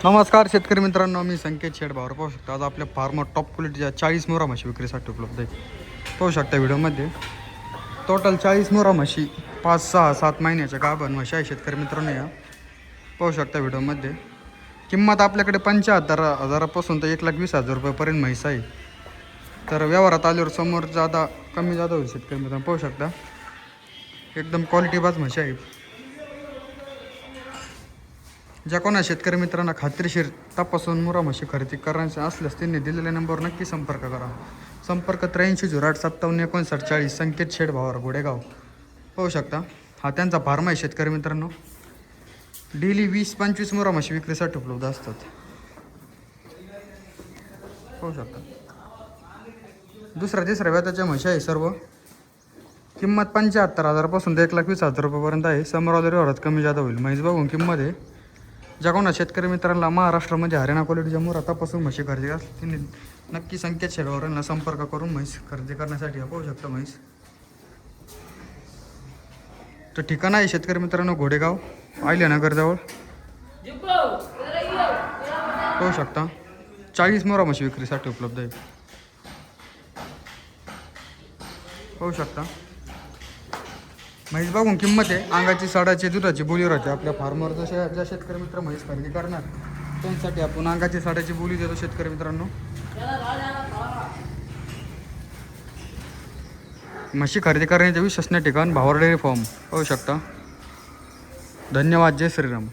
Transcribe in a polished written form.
नमस्कार शेतकरी मित्रांनो, मी संकेत शेठ भावर पाहू शकता. आज आपल्या फार्मर टॉप क्वालिटीच्या 40 मोरा म्हशी विक्रीसाठी उपलब्ध आहे. पाहू शकता व्हिडिओमध्ये टोटल 40 मोरा म्हशी 5, 6, 7 महिन्याच्या गाभण म्हशी आहे. शेतकरी मित्रांनो या पाहू शकता व्हिडिओमध्ये किंमत आपल्याकडे 75,000पासून तर 1,20,000 रुपयापर्यंत म्हैस आहे. तर व्यवहारात आल्यावर समोर कमी जादा होईल. शेतकरी मित्रांनो पाहू शकता एकदम क्वालिटीबाज म्हशी आहे. ज्या कोणा शेतकरी मित्रांना खात्रीशीर तपासून मुरा म्हशी खरेदी करायचे असल्यास त्यांनी दिलेल्या नंबरवर नक्की संपर्क करा. संपर्क 8308575940 संकेत शेठ भावर गोडेगाव. पाहू शकता हा त्यांचा फार्म आहे. शेतकरी मित्रांनो डेली 20-25 मुरा म्हशी विक्रीसाठी उपलब्ध असतात. पाहू शकता दुसऱ्या तिसऱ्या व्याताच्या म्हशी आहे. सर्व किंमत 75,000पासून तर 1,20,000 रुपयापर्यंत आहे. समोर ऑर्डर व्यवहारात कमी जादा होईल. म्हैस बघून किंमत आहे. ज्या कोणा शेतकरी मित्रांना महाराष्ट्रामध्ये हरियाणा क्वालिटीच्या मुरा तपासून म्हशी खरेदी असतील त्यांनी नक्की संकेत शेठभावरांना संपर्क करून म्हैस खरेदी करण्यासाठी पाहू शकता. म्हैस तर ठिकाण आहे शेतकरी मित्रांनो घोडेगाव आयल्यानगरजवळ. पाहू शकता 40 मोरा म्हशी विक्रीसाठी उपलब्ध आहे. पाहू शकता म्हैस बघून किंमत आहे. अंगाची साडाची दुधाची बोली राहते. आपल्या फार्मवर ज्या शेतकरी मित्र म्हैस खरेदी करणार त्यांसाठी आपण अंगाची साडाची बोली देतो. शेतकरी मित्रांनो म्हशी खरेदी करण्याचे विश्वसनीय ठिकाण भावर डेअरी फार्म. पाहू शकता. धन्यवाद. जय श्रीराम.